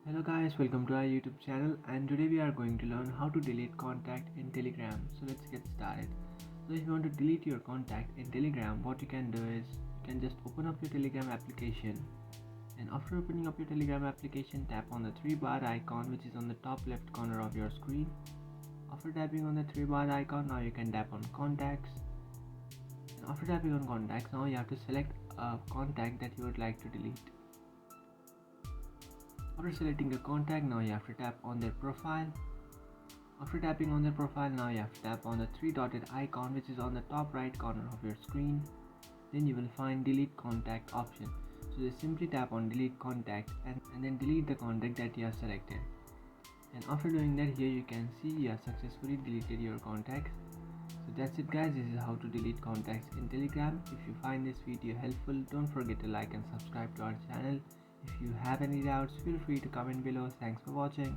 Hello guys, welcome to our YouTube channel, and today we are going to learn how to delete contact in Telegram. So let's get started. So if you want to delete your contact in Telegram, what you can do is you can just open up your Telegram application, and after opening up your Telegram application, tap on the three bar icon which is on the top left corner of your screen. After tapping on the three bar icon, now you can tap on contacts, and after tapping on contacts, now you have to select a contact that you would like to delete. After selecting a contact, now you have to tap on their profile. After tapping on their profile, now you have to tap on the three dotted icon which is on the top right corner of your screen. Then you will find delete contact option. So just simply tap on delete contact and then delete the contact that you have selected. And after doing that, here you can see you have successfully deleted your contacts. So that's it guys, this is how to delete contacts in Telegram. If you find this video helpful, don't forget to like and subscribe to our channel. If you have any doubts, feel free to comment below. Thanks for watching.